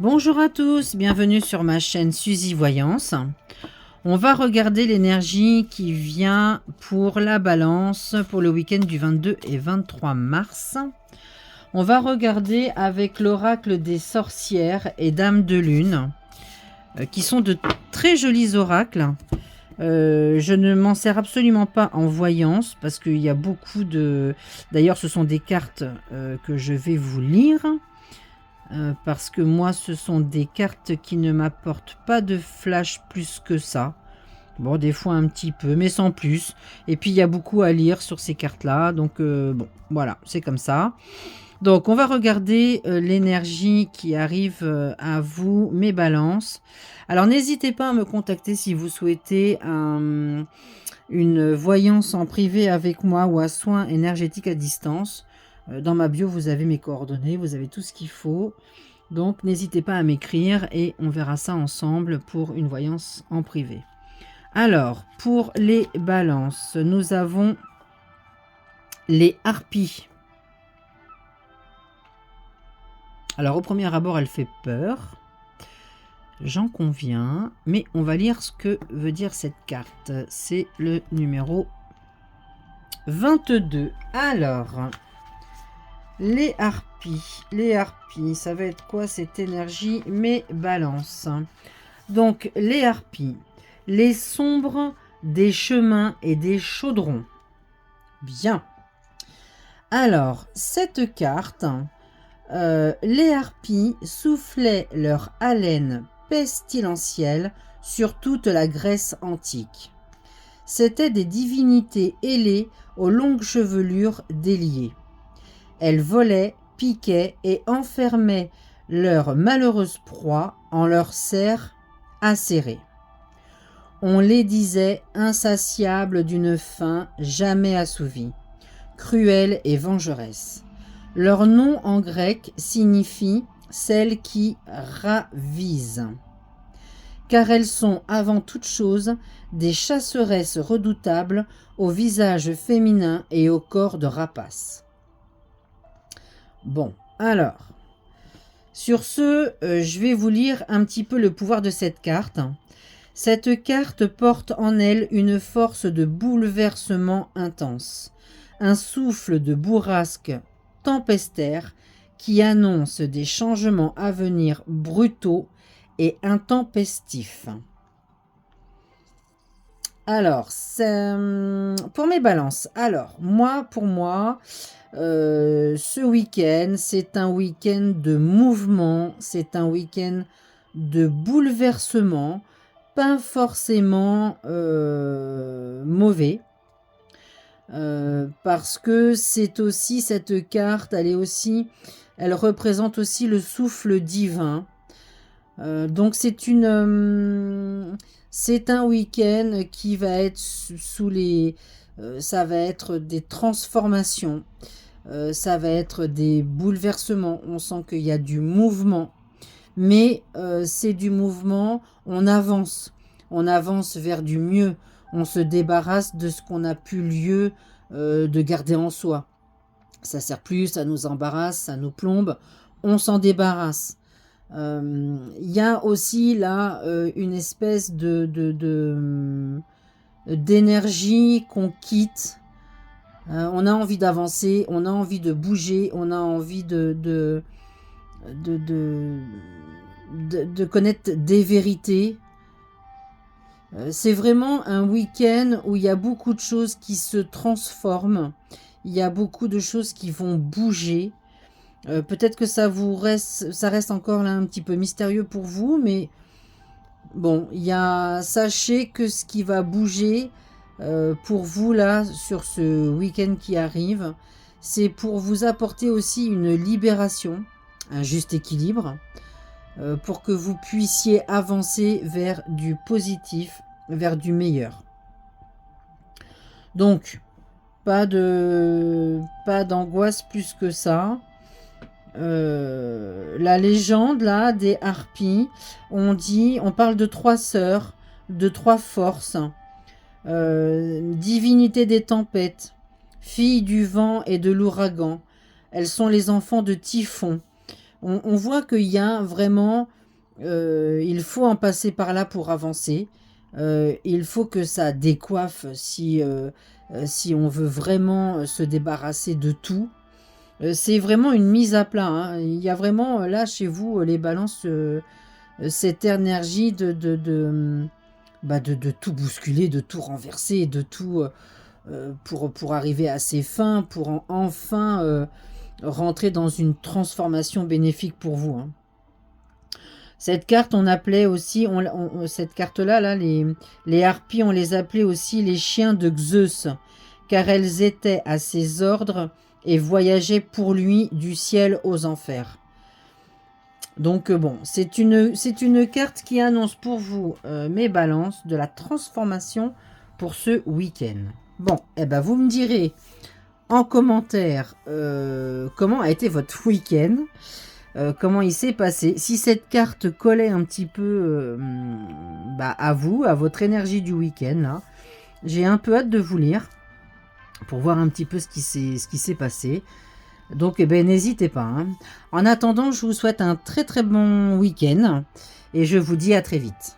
Bonjour à tous, bienvenue sur ma chaîne Suzy Voyance. On va regarder l'énergie qui vient pour la balance pour le week-end du 22 et 23 mars. On va regarder avec l'oracle des sorcières et dames de lune, qui sont de très jolis oracles. Je ne m'en sers absolument pas en voyance parce qu'il y a beaucoup de... D'ailleurs, ce sont des cartes que je vais vous lire. Parce que moi, ce sont des cartes qui ne m'apportent pas de flash plus que ça. Bon, des fois un petit peu, mais sans plus. Et puis, il y a beaucoup à lire sur ces cartes-là. Donc, bon, voilà, c'est comme ça. Donc, on va regarder l'énergie qui arrive à vous, mes balances. Alors, n'hésitez pas à me contacter si vous souhaitez une voyance en privé avec moi ou un soin énergétique à distance. Dans ma bio, vous avez mes coordonnées, vous avez tout ce qu'il faut. Donc, n'hésitez pas à m'écrire et on verra ça ensemble pour une voyance en privé. Alors, pour les balances, nous avons les harpies. Alors, au premier abord, elle fait peur. J'en conviens. Mais on va lire ce que veut dire cette carte. C'est le numéro 22. Alors... les harpies, ça va être quoi cette énergie? Mes balances. Donc, les harpies, les sombres des chemins et des chaudrons. Bien. Alors, cette carte, les harpies soufflaient leur haleine pestilentielle sur toute la Grèce antique. C'étaient des divinités ailées aux longues chevelures déliées. Elles volaient, piquaient et enfermaient leur malheureuse proie en leurs serres acérées. On les disait insatiables d'une faim jamais assouvie, cruelles et vengeresses. Leur nom en grec signifie « celles qui ravisent », car elles sont avant toute chose des chasseresses redoutables au visage féminin et au corps de rapace. Bon, alors, sur ce, je vais vous lire un petit peu le pouvoir de cette carte. Cette carte porte en elle une force de bouleversement intense, un souffle de bourrasque tempestaire qui annonce des changements à venir brutaux et intempestifs. Alors, pour mes balances, alors, pour moi, ce week-end, c'est un week-end de mouvement, c'est un week-end de bouleversement, pas forcément mauvais, parce que c'est aussi cette carte, elle représente aussi le souffle divin. Donc c'est un week-end qui va être sous les... ça va être des transformations. Ça va être des bouleversements. On sent qu'il y a du mouvement. Mais c'est du mouvement, on avance. On avance vers du mieux. On se débarrasse de ce qu'on n'a plus lieu de garder en soi. Ça ne sert plus, ça nous embarrasse, ça nous plombe. On s'en débarrasse. Il y a aussi là une espèce d'énergie qu'on quitte. On a envie d'avancer, on a envie de bouger, on a envie de connaître des vérités. C'est vraiment un week-end où il y a beaucoup de choses qui se transforment. Il y a beaucoup de choses qui vont bouger. Peut-être que ça reste encore là un petit peu mystérieux pour vous, mais bon, sachez que ce qui va bouger pour vous là sur ce week-end qui arrive, c'est pour vous apporter aussi une libération, un juste équilibre, pour que vous puissiez avancer vers du positif, vers du meilleur. Donc, pas d'angoisse plus que ça. La légende là des harpies, on parle de 3 sœurs, de 3 forces, divinité des tempêtes, filles du vent et de l'ouragan. Elles sont les enfants de Typhon. On voit qu'il y a vraiment... il faut en passer par là pour avancer. Il faut que ça décoiffe si on veut vraiment se débarrasser de tout. C'est vraiment une mise à plat, hein. Il y a vraiment là chez vous, les balances, cette énergie de tout bousculer, de tout renverser, de tout pour arriver à ses fins, pour enfin rentrer dans une transformation bénéfique pour vous, hein. Cette carte, on appelait aussi, cette carte-là, là, les harpies, on les appelait aussi les chiens de Zeus, car elles étaient à ses ordres et voyageaient pour lui du ciel aux enfers. Donc bon, c'est une carte qui annonce pour vous, mes balances, de la transformation pour ce week-end. Bon, eh ben vous me direz en commentaire comment a été votre week-end, comment il s'est passé. Si cette carte collait un petit peu à vous, à votre énergie du week-end, là, j'ai un peu hâte de vous lire pour voir un petit peu ce qui s'est passé. Donc, eh ben, n'hésitez pas, hein. En attendant, je vous souhaite un très très bon week-end et je vous dis à très vite.